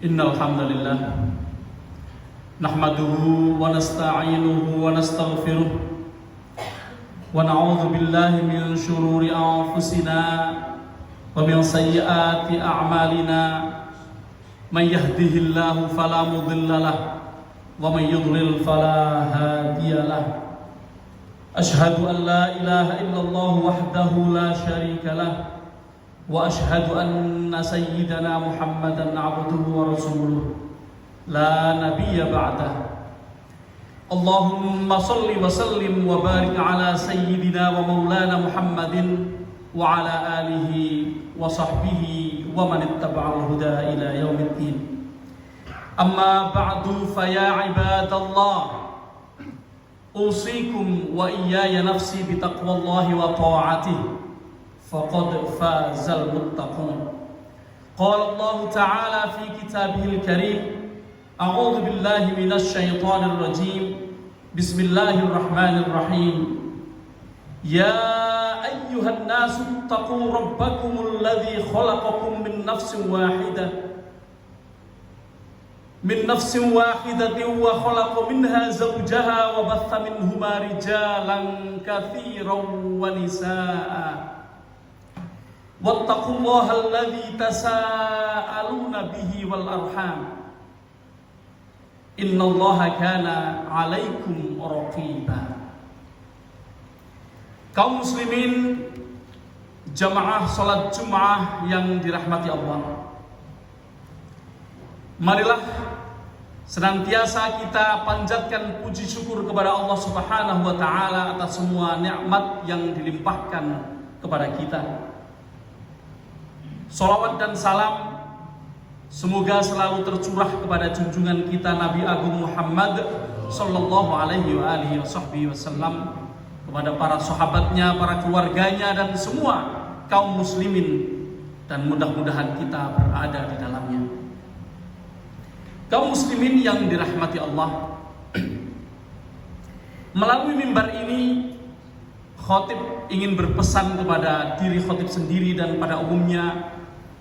Innal hamdalillah nahmaduhu wa nasta'inuhu wa nastaghfiruh wa na'udzu billahi min shururi anfusina wa min sayyiati a'malina man yahdihillahu fala mudilla lahu wa man yudlil fala hadiya lahu. Ashhadu an la ilaha illallah wahdahu la syarika lahu wa ashhadu anna sayyidana Muhammadan abduhu wa rasuluh la nabiyya ba'dah. Allahumma salli wa sallim wa barik ala sayyidina wa maulana Muhammadin wa ala alihi wa sahbihi wa man ittaba'al huda ila yaumiddin. Amma ba'du fa ya ibadallah, usikum wa iyaya nafsi bi taqwallahi wa ta'atihi faqad fazal muttaqun. Qala Allah Ta'ala fi kitabihil karim, a'udzu billahi minasy syaithanir rajim. Bismillahirrahmanirrahim. Ya ayyuhan nasu taqu rabbakumul ladzi khalaqakum min nafsin wahidatin wa khalaqa minha zawjaha wa batha minhuma rijalan katsiran wa nisaa'a. Wattaqullaha alladzi tasaaluna bihi wal arham. Innallaha kana 'alaikum raqiba. Kaum muslimin jamaah salat Jumat yang dirahmati Allah, marilah senantiasa kita panjatkan puji syukur kepada Allah Subhanahu wa taala atas semua nikmat yang dilimpahkan kepada kita. Shalawat dan salam semoga selalu tercurah kepada junjungan kita Nabi Agung Muhammad sallallahu alaihi wa alihi wasallam, kepada para sahabatnya, para keluarganya, dan semua kaum muslimin, dan mudah-mudahan kita berada di dalamnya. Kaum muslimin yang dirahmati Allah, melalui mimbar ini khotib ingin berpesan kepada diri khotib sendiri dan pada umumnya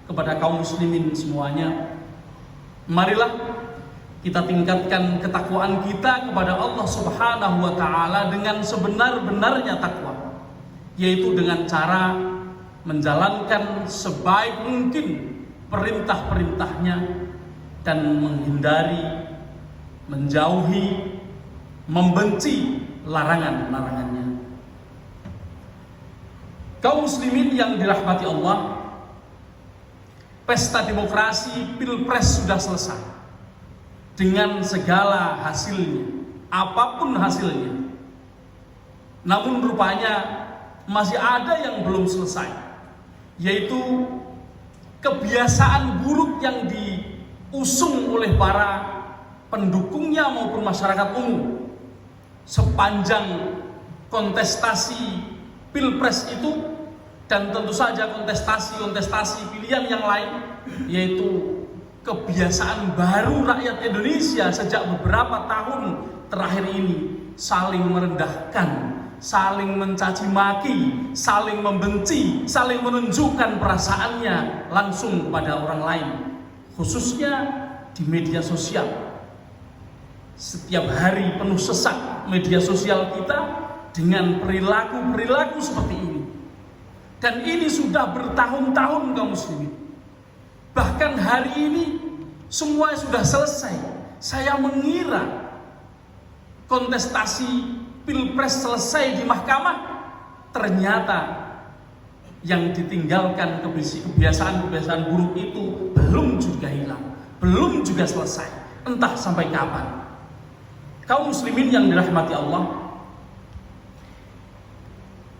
kepada kaum muslimin semuanya. Marilah kita tingkatkan ketakwaan kita kepada Allah Subhanahu wa taala dengan sebenar-benarnya takwa, yaitu dengan cara menjalankan sebaik mungkin perintah-perintahnya dan menghindari, menjauhi, membenci larangan-larangannya. Kaum muslimin yang dirahmati Allah, pesta demokrasi Pilpres sudah selesai dengan segala hasilnya, apapun hasilnya. Namun rupanya masih ada yang belum selesai, yaitu kebiasaan buruk yang diusung oleh para pendukungnya maupun masyarakat umum sepanjang kontestasi Pilpres itu, dan tentu saja kontestasi pilihan yang lain, yaitu kebiasaan baru rakyat Indonesia sejak beberapa tahun terakhir ini, saling merendahkan, saling mencaci maki, saling membenci, saling menunjukkan perasaannya langsung kepada orang lain, khususnya di media sosial. Setiap hari penuh sesak media sosial kita dengan perilaku-perilaku seperti ini. Dan ini sudah bertahun-tahun kaum muslimin. Bahkan hari ini semua sudah selesai. Saya mengira kontestasi Pilpres selesai di mahkamah. Ternyata yang ditinggalkan kebiasaan-kebiasaan buruk itu belum juga hilang, belum juga selesai. Entah sampai kapan. Kaum muslimin yang dirahmati Allah,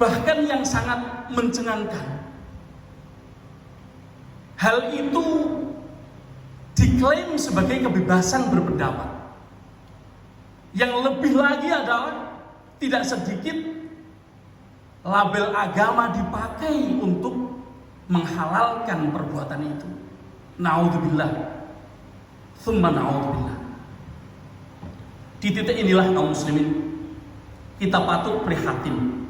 bahkan yang sangat mencengangkan, hal itu diklaim sebagai kebebasan berpendapat. Yang lebih lagi adalah tidak sedikit label agama dipakai untuk menghalalkan perbuatan itu. Na'udzubillah, tsumma na'udzubillah. Di titik inilah kaum muslimin, kita patut prihatin.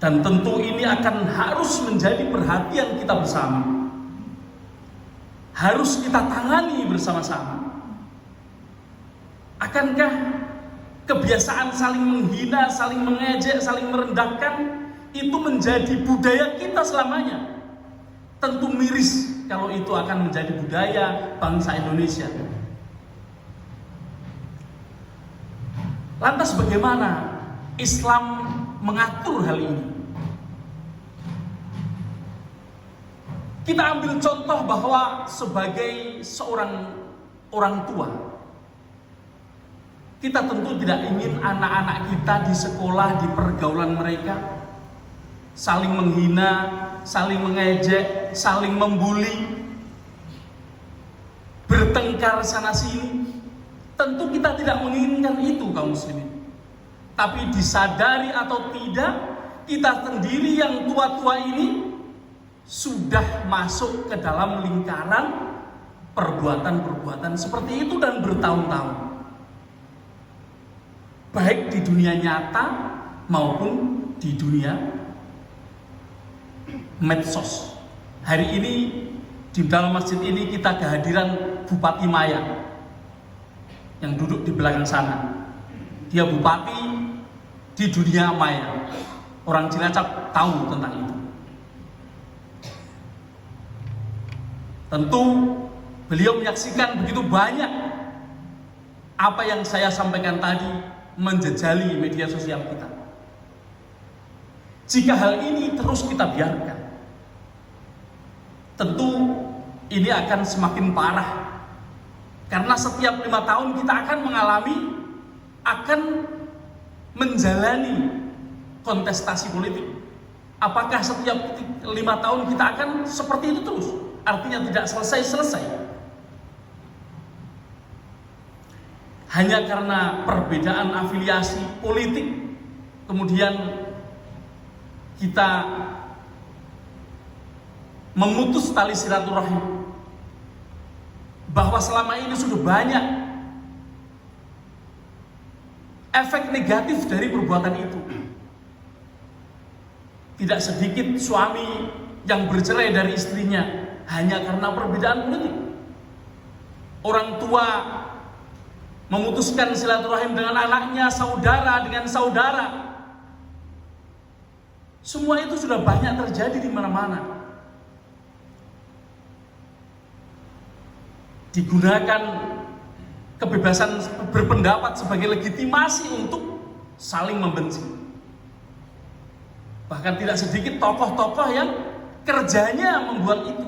Dan tentu ini akan harus menjadi perhatian kita bersama. harus kita tangani bersama-sama. Akankah kebiasaan saling menghina, saling mengejek, saling merendahkan itu menjadi budaya kita selamanya? Tentu miris kalau itu akan menjadi budaya bangsa Indonesia. Lantas bagaimana Islam mengatur hal ini? Kita ambil contoh bahwa sebagai seorang orang tua, kita tentu tidak ingin anak-anak kita di sekolah, di pergaulan mereka saling menghina, saling mengejek, saling membuli, bertengkar sana sini. Tentu kita tidak menginginkan itu, kaum muslimin. Tapi disadari atau tidak, kita sendiri yang tua-tua ini sudah masuk ke dalam lingkaran perbuatan-perbuatan seperti itu dan bertahun-tahun, baik di dunia nyata maupun di dunia medsos. Hari ini di dalam masjid ini kita kehadiran Bupati Maya yang duduk di belakang sana. Dia bupati di dunia maya. Orang Cilacap tahu tentang itu. Tentu beliau menyaksikan begitu banyak apa yang saya sampaikan tadi menjejali media sosial kita. Jika hal ini terus kita biarkan, tentu ini akan semakin parah. Karena setiap 5 tahun kita akan menjalani kontestasi politik. Apakah setiap 5 tahun kita akan seperti itu terus? Artinya tidak selesai-selesai. Hanya karena perbedaan afiliasi politik, kemudian kita memutus tali silaturahim. Bahwa selama ini sudah banyak efek negatif dari perbuatan itu. Tidak sedikit suami yang bercerai dari istrinya hanya karena perbedaan politik. Orang tua memutuskan silaturahim dengan anaknya, saudara dengan saudara. Semua itu sudah banyak terjadi di mana-mana. Digunakan kebebasan berpendapat sebagai legitimasi untuk saling membenci. Bahkan tidak sedikit tokoh-tokoh yang kerjanya membuat itu,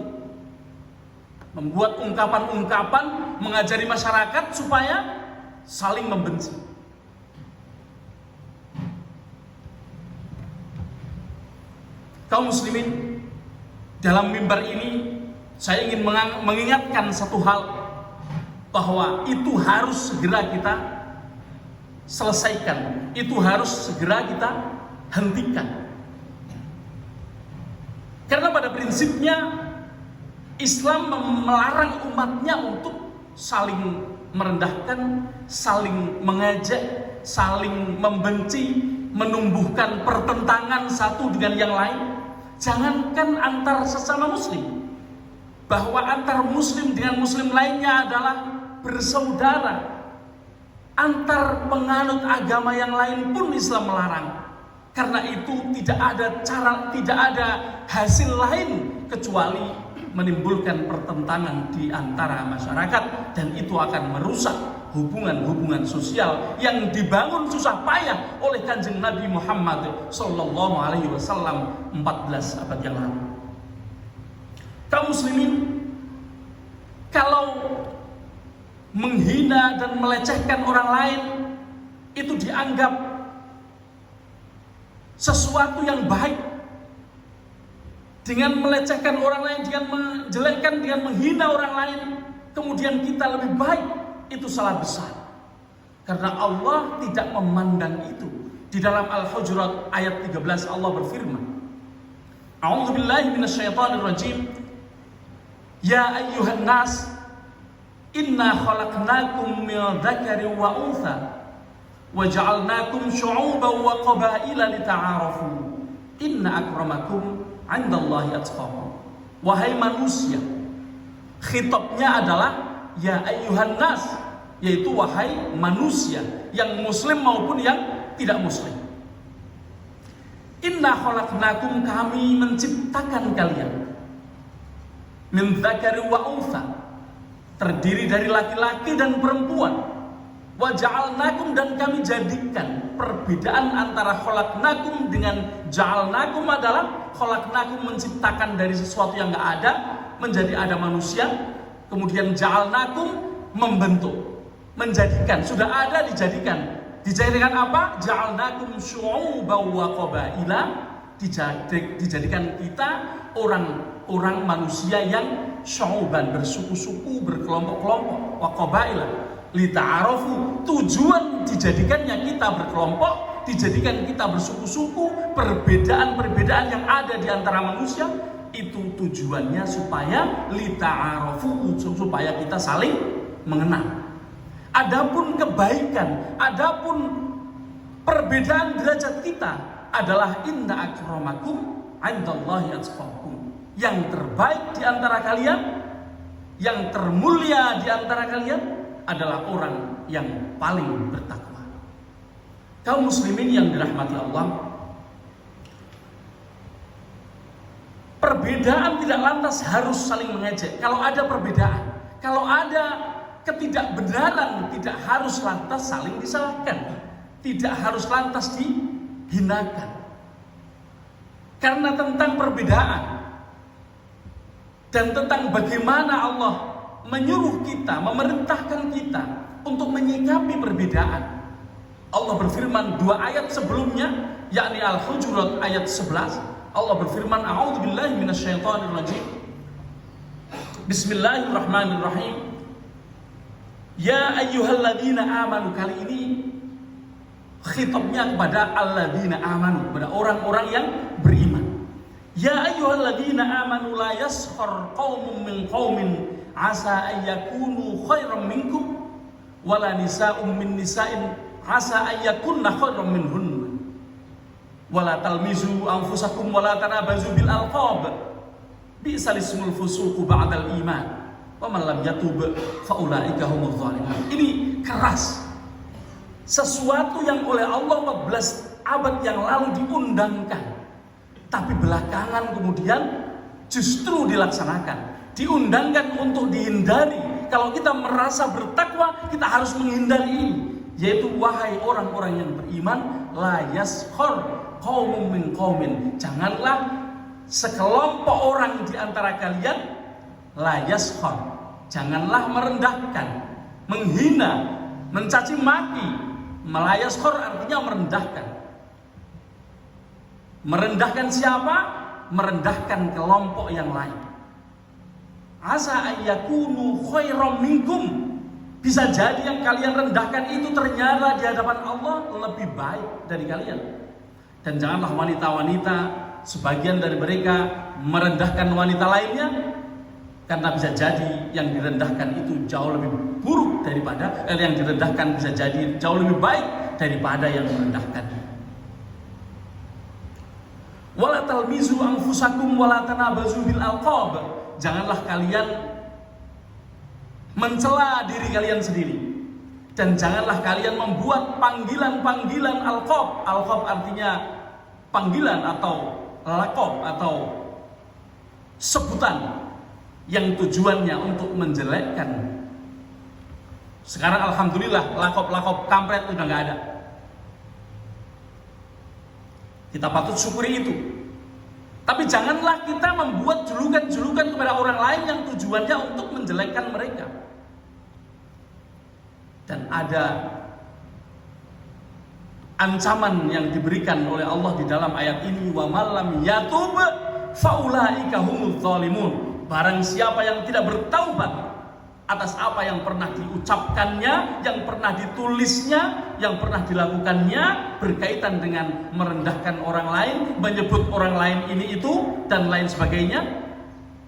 membuat ungkapan-ungkapan mengajari masyarakat supaya saling membenci. Kaum muslimin, dalam mimbar ini saya ingin mengingatkan satu hal, bahwa itu harus segera kita selesaikan, itu harus segera kita hentikan. Karena pada prinsipnya Islam melarang umatnya untuk saling merendahkan, saling mengejek, saling membenci, menumbuhkan pertentangan satu dengan yang lain. Jangankan antar sesama muslim, bahwa antar muslim dengan muslim lainnya adalah bersaudara. Antar penganut agama yang lain pun Islam melarang. Karena itu tidak ada hasil lain kecuali menimbulkan pertentangan di antara masyarakat, dan itu akan merusak hubungan-hubungan sosial yang dibangun susah payah oleh Kanjeng Nabi Muhammad sallallahu alaihi wasallam 14 abad yang lalu. Kaum muslimin, kalau menghina dan melecehkan orang lain itu dianggap sesuatu yang baik, dengan melecehkan orang lain, dengan menjelekkan, dengan menghina orang lain, kemudian kita lebih baik, itu salah besar. Karena Allah tidak memandang itu. Di dalam Al-Hujurat ayat 13 Allah berfirman, A'udzubillahi minasyaitonirrajim. Ya ayyuhan nas, inna khalaqnakum min dzakarin wa untha wa ja'alnakum syu'uban wa qabaila lita'arafu. Inna akramakum 'indallahi atqakum. Wahai manusia, Khitabnya adalah ya ayyuhan nas, yaitu wahai manusia, yang muslim maupun yang tidak muslim. Inna khalaqnakum, kami menciptakan kalian, min dzakari wa untha, terdiri dari laki-laki dan perempuan. Wa ja'alnakum, dan kami jadikan. Perbedaan antara khalaqnakum dengan ja'alnakum adalah khalaqnakum menciptakan dari sesuatu yang enggak ada menjadi ada manusia, kemudian ja'alnakum membentuk, menjadikan, sudah ada dijadikan. Dijadikan apa? Ja'alnakum syu'uban wa qabaila, dijadikan kita orang manusia yang syu'uban, bersuku-suku, berkelompok-kelompok, wa qabaila lita'arafu, tujuan dijadikannya kita berkelompok, dijadikan kita bersuku-suku, perbedaan-perbedaan yang ada di antara manusia itu tujuannya supaya lita'arafu, supaya kita saling mengenal. Adapun kebaikan, adapun perbedaan derajat kita adalah inna akramakum 'indallahi atqakum. Yang terbaik di antara kalian, yang termulia di antara kalian adalah orang yang paling bertakwa. Kaum muslimin yang dirahmati Allah, perbedaan tidak lantas harus saling mengejek. Kalau ada perbedaan, kalau ada ketidakbenaran, tidak harus lantas saling disalahkan, tidak harus lantas dihinakan. Karena tentang perbedaan dan tentang bagaimana Allah menyuruh kita, memerintahkan kita untuk menyikapi perbedaan, Allah berfirman 2 ayat sebelumnya, yakni Al-Hujurat ayat 11. Allah berfirman, a'udzubillahi minasyaitonirrajim, bismillahirrahmanirrahim, ya ayyuhalladzina amanu. Kali ini khitabnya kepada alladzina amanu, kepada orang-orang yang beriman. Ya ayyuhalladzina amanu la yaskhar qaumun min qaumin asa ayyakunu khairam minkum wala nisa'un min nisa'in asa ayyakunna khairam minhun wala talmizu anfusakum wala tanabazu bil alqab bi'sal ismul fusuqu ba'dal iman wa man lam yatub fa ulaika humudz zalimun. Ini keras, sesuatu yang oleh Allah 14 abad yang lalu diundangkan, tapi belakangan kemudian justru dilaksanakan. Diundangkan untuk dihindari. Kalau kita merasa bertakwa, kita harus menghindari ini, yaitu wahai orang-orang yang beriman, la yaskhar qaumun min qaumin, janganlah sekelompok orang di antara kalian, la yaskhar, janganlah merendahkan, menghina, mencaci maki. La yaskhar artinya merendahkan. Merendahkan siapa? Merendahkan kelompok yang lain. Asa ayyakunu khairam minkum, bisa jadi yang kalian rendahkan itu ternyata di hadapan Allah lebih baik dari kalian. Dan janganlah wanita-wanita, sebagian dari mereka merendahkan wanita lainnya, karena bisa jadi yang direndahkan itu jauh lebih buruk daripada yang direndahkan bisa jadi jauh lebih baik daripada yang merendahkan. Wala talmizu anfusakum wala tanabazu bil alqab, janganlah kalian mencela diri kalian sendiri, dan janganlah kalian membuat panggilan-panggilan alqab. Alqab artinya panggilan atau laqab atau sebutan yang tujuannya untuk menjelekkan. Sekarang alhamdulillah laqab-laqab kampret udah nggak ada. Kita patut syukuri itu. Tapi janganlah kita membuat julukan-julukan kepada orang lain yang tujuannya untuk menjelekkan mereka. Dan ada ancaman yang diberikan oleh Allah di dalam ayat ini, wa malam yatub faulaika humudz zalimun. Barang siapa yang tidak bertaubat atas apa yang pernah diucapkannya, yang pernah ditulisnya, yang pernah dilakukannya berkaitan dengan merendahkan orang lain, menyebut orang lain ini itu dan lain sebagainya,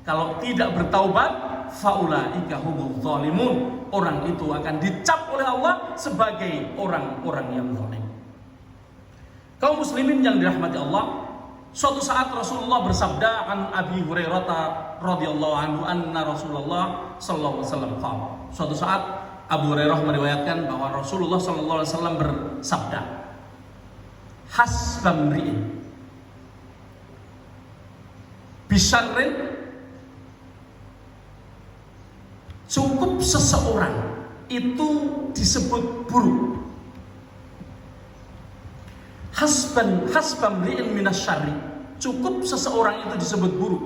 kalau tidak bertaubat, faulaika humudz zalimun, orang itu akan dicap oleh Allah sebagai orang-orang yang zalim. Kaum muslimin yang dirahmati Allah, Suatu saat Rasulullah bersabda an Abi Hurairah radhiyallahu anhu anna Rasulullah sallallahu alaihi wasallam qala. Suatu saat Abu Hurairah meriwayatkan bahwa Rasulullah sallallahu alaihi wasallam bersabda, hasbamri'in bisyarrin, cukup seseorang itu disebut buruk. Hasbamri'in minasyarri, cukup seseorang itu disebut buruk.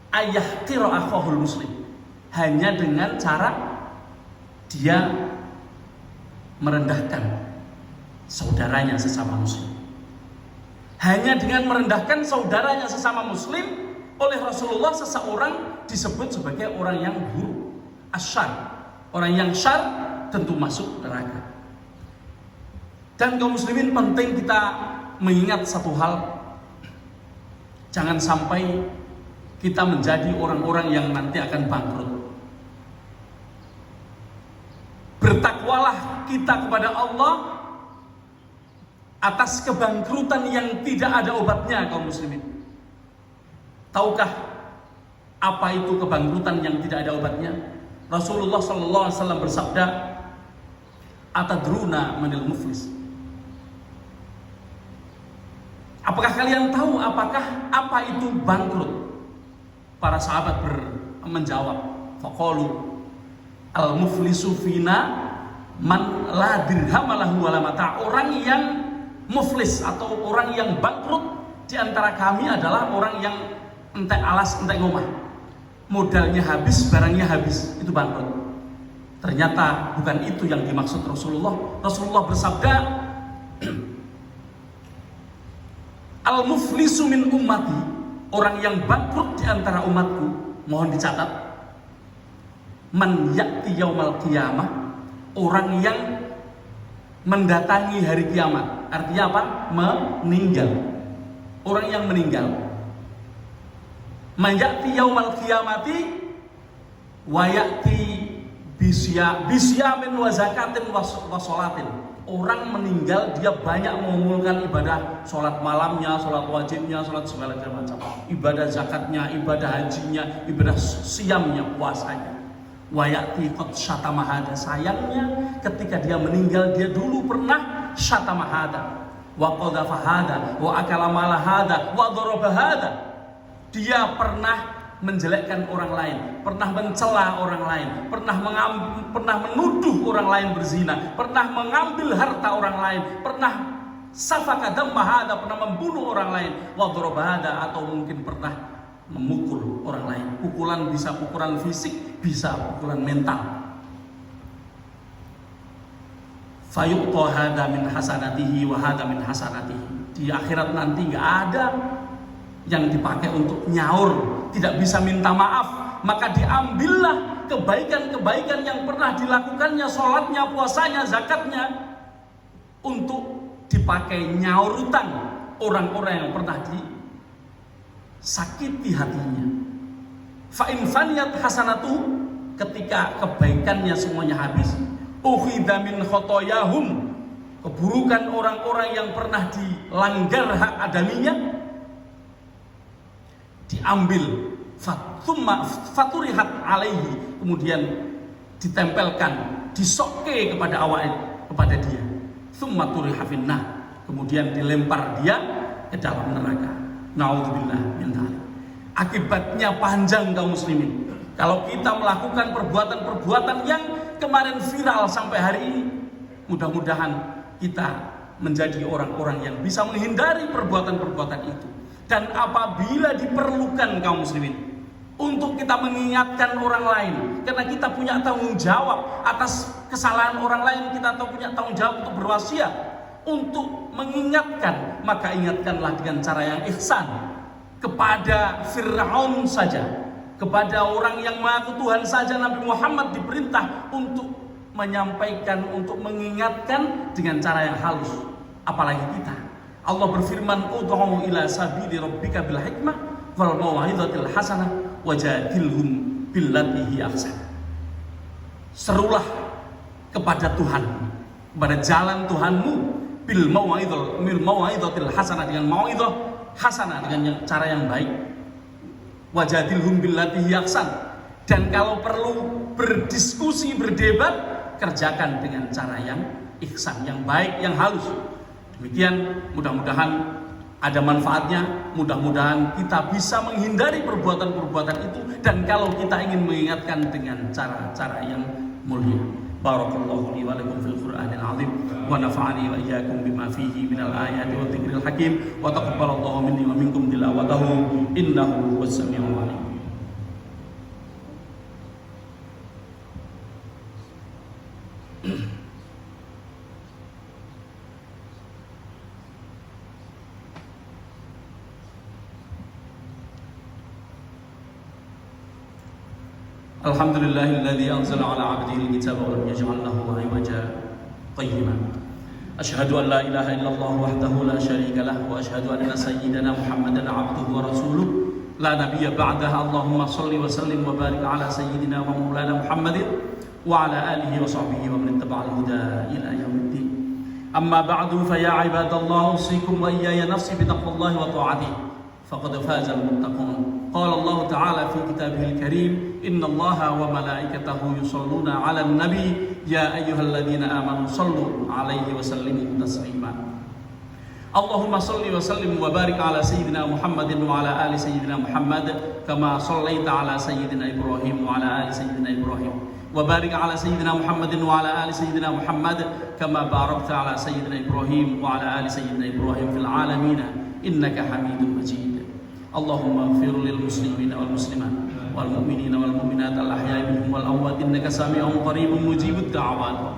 Ayahqira akhahul muslim, hanya dengan cara dia merendahkan saudaranya sesama muslim. Hanya dengan merendahkan saudaranya sesama muslim, oleh Rasulullah seseorang disebut sebagai orang yang buruk, asyar. Orang yang syar tentu masuk neraka. Dan kaum muslimin, penting kita mengingat satu hal, jangan sampai kita menjadi orang-orang yang nanti akan bangkrut. Bertakwalah kita kepada Allah atas kebangkrutan yang tidak ada obatnya, kaum muslimin. Tahukah apa itu kebangkrutan yang tidak ada obatnya? Rasulullah SAW bersabda, atadruna manil muflis. Apakah kalian tahu apa itu bangkrut? Para sahabat menjawab, faqalu al-muflisu fina man la dirhamalahu wala mata'. Orang yang muflis atau orang yang bangkrut di antara kami adalah orang yang entek alas entek ngomah. Modalnya habis, barangnya habis, itu bangkrut. Ternyata bukan itu yang dimaksud Rasulullah. Rasulullah bersabda, al-muflisu min ummati, orang yang bangkrut di antara umatku, mohon dicatat, man ya'ti yaumal qiyamah, orang yang mendatangi hari kiamat. Artinya apa? Meninggal. Orang yang meninggal. Man ya'ti yaumal qiyamati wa ya'ti bisyamin wa zakatin wa sholatin. Orang meninggal, dia banyak mengumpulkan ibadah, sholat malamnya, sholat wajibnya, sholat segala macam, ibadah zakatnya, ibadah hajinya, ibadah siamnya, puasanya. Wayati qad syatamahada, sayangnya ketika dia meninggal, dia dulu pernah syatamahada, wa qadafahada, wa akala malahada, wa darabahada. Dia pernah menjelekkan orang lain, pernah mencela orang lain, pernah menuduh orang lain berzina, pernah mengambil harta orang lain, pernah safaka dammahada, pernah membunuh orang lain, wa darabahada, atau mungkin pernah memukul orang lain. Pukulan bisa pukulan fisik, bisa pukulan mental. Fayuqta hada min hasanatihi wa hada min hasanatihi. Di akhirat nanti nggak ada yang dipakai untuk nyaur, tidak bisa minta maaf, maka diambillah kebaikan-kebaikan yang pernah dilakukannya, sholatnya, puasanya, zakatnya, untuk dipakai nyaur utang orang-orang yang pernah disakiti hatinya. Fa in faniyat hasanatuhu, ketika kebaikannya semuanya habis, ukhidha min khotoyahum, keburukan orang-orang yang pernah dilanggar hak adaminya diambil, faturihat alaihi, kemudian ditempelkan, disokke kepada kepada dia, tsumma turiha finnah, kemudian dilempar dia ke dalam neraka. Naudzubillah min dzalik. Akibatnya panjang, kaum muslimin. Kalau kita melakukan perbuatan-perbuatan yang kemarin viral sampai hari ini, mudah-mudahan kita menjadi orang-orang yang bisa menghindari perbuatan-perbuatan itu. Dan apabila diperlukan, kaum muslimin, untuk kita mengingatkan orang lain, karena kita punya tanggung jawab atas kesalahan orang lain, kita punya tanggung jawab untuk berwasiat, untuk mengingatkan, maka ingatkanlah dengan cara yang ihsan. Kepada Fir'aun saja, kepada orang yang mengaku Tuhan saja, Nabi Muhammad diperintah untuk menyampaikan, untuk mengingatkan dengan cara yang halus, apalagi kita. Allah berfirman, ud'u ila sabili rabbika bil hikmah wal mau'izatil hasanah wajadilhum billati hi ahsan. Serulah kepada Tuhan, kepada jalan Tuhanmu bil mau'izatil hasanah, dengan mau'izah hasanah, dengan cara yang baik. Wajadilhum billati hiya ahsan. Dan kalau perlu berdiskusi, berdebat, kerjakan dengan cara yang ihsan, yang baik, yang halus. Demikian, mudah-mudahan ada manfaatnya, mudah-mudahan kita bisa menghindari perbuatan-perbuatan itu, dan kalau kita ingin mengingatkan dengan cara-cara yang mulia. Barakallahu li wa lakum fil Qur'anil azim wa nafa'ani wa iyyakum bima fihi minal ayati wa dzikril hakim wa taqabbalallahu minni wa minkum tilawatahu innahu huwas samiul alim. Alhamdulillahilladzi anzala ala 'abdihi al-kitaba wa lam yaj'al lahu 'iwaja qayyiman. Asyhadu an la ilaha illallah wahdahu la syarika lah wa asyhadu anna sayyidana Muhammadan 'abduhu wa rasuluh la nabiyya ba'dahu. Allahumma shalli wa sallim wa barik ala sayyidina wa maulana Muhammadin wa ala alihi wa sahbihi wa man ittaba'al huda ila yaumiddin. Amma ba'du fa ya ibadallah usikum wa iyaya nafsi bi taqwallahi wa ta'atihi faqad faza al-muttaqun. Qala Allah Ta'ala fi kitabihil karim, inna Allaha wa malaikatahu yusalluna 'alan nabi ya ayyuhalladzina amanu sallu 'alaihi wa sallimu taslima. Allahumma salli wa sallim wa barik ala sayyidina Muhammadin wa ala ali sayyidina Muhammad kama sallaita ala sayyidina Ibrahim wa ala ali sayyidina Ibrahim wa barik ala sayyidina Muhammadin wa ala ali sayyidina Muhammad kama barakta ala sayyidina Ibrahim wa ala ali sayyidina Ibrahim fil alamin innaka Hamidum Majid. Allahumma ighfir lil muslimina wal muslimat wal mu'minina wal mu'minat al ahya'i minhum wal amwat innaka sami'un qaribun mujibud da'awat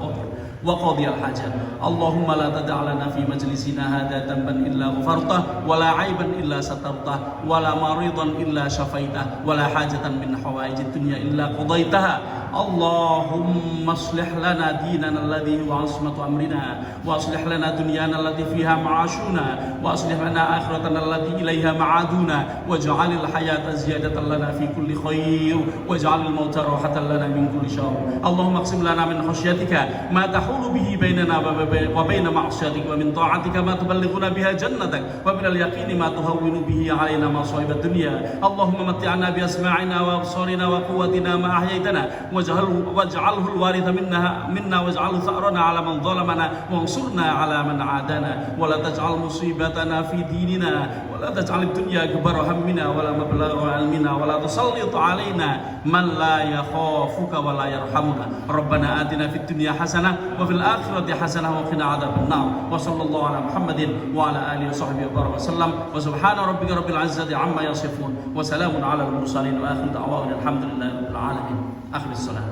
wa qadiyal hajat. Allahumma la tada' lana fi majlisina hadha dhanban illa ghafartah wa la 'aiban illa satartah wa la maridan illa syafaitah wa la hajatan min hawaijid dunya illa qadaitaha. Allahumma aslih lana dinana alladhi huwa 'ismatu amrina wa aslih lana dunyana allati fiha ma'ashuna wa aslih lana akhiratana allati ilaiha ma'aduna waj'alil hayata ziyadatan lana fi kulli khair waj'alil mauta rahatan lana min kulli syarr. Allahumma aqsim lana min khasyatika ma tahulu bihi bainana wa baina ma'siyatik wa min ta'atika ma tuballighuna biha jannatak wa min al-yaqini ma tuhawwinu bihi 'alaina masa'ibad dunya. Allahumma matti'na bi asma'ina wa absarina wa quwwatina ma ahyaitana waj'alhu al-waritha minna waj'alhu tha'rana 'ala man zalamana wansurna 'ala man 'adana wa la taj'al musibatana fi dinina wa la taj'al ad-dunya akbara hammina wa la mablagha 'ilmina wa la tusallit 'alaina man la yakhafuka wa la yarhamuna. Rabbana atina fid dunya hasanah wa fil akhirati hasanah wa qina 'adzaban nar. Wa sallallahu ala Muhammadin wa ala alihi wa sahbihi wa baraka wasallam wa subhana rabbika rabbil 'izzati 'amma yasifun wa salamun 'alal mursalin wa akhiru da'wana alhamdulillahi rabbil alamin. Akhir salat.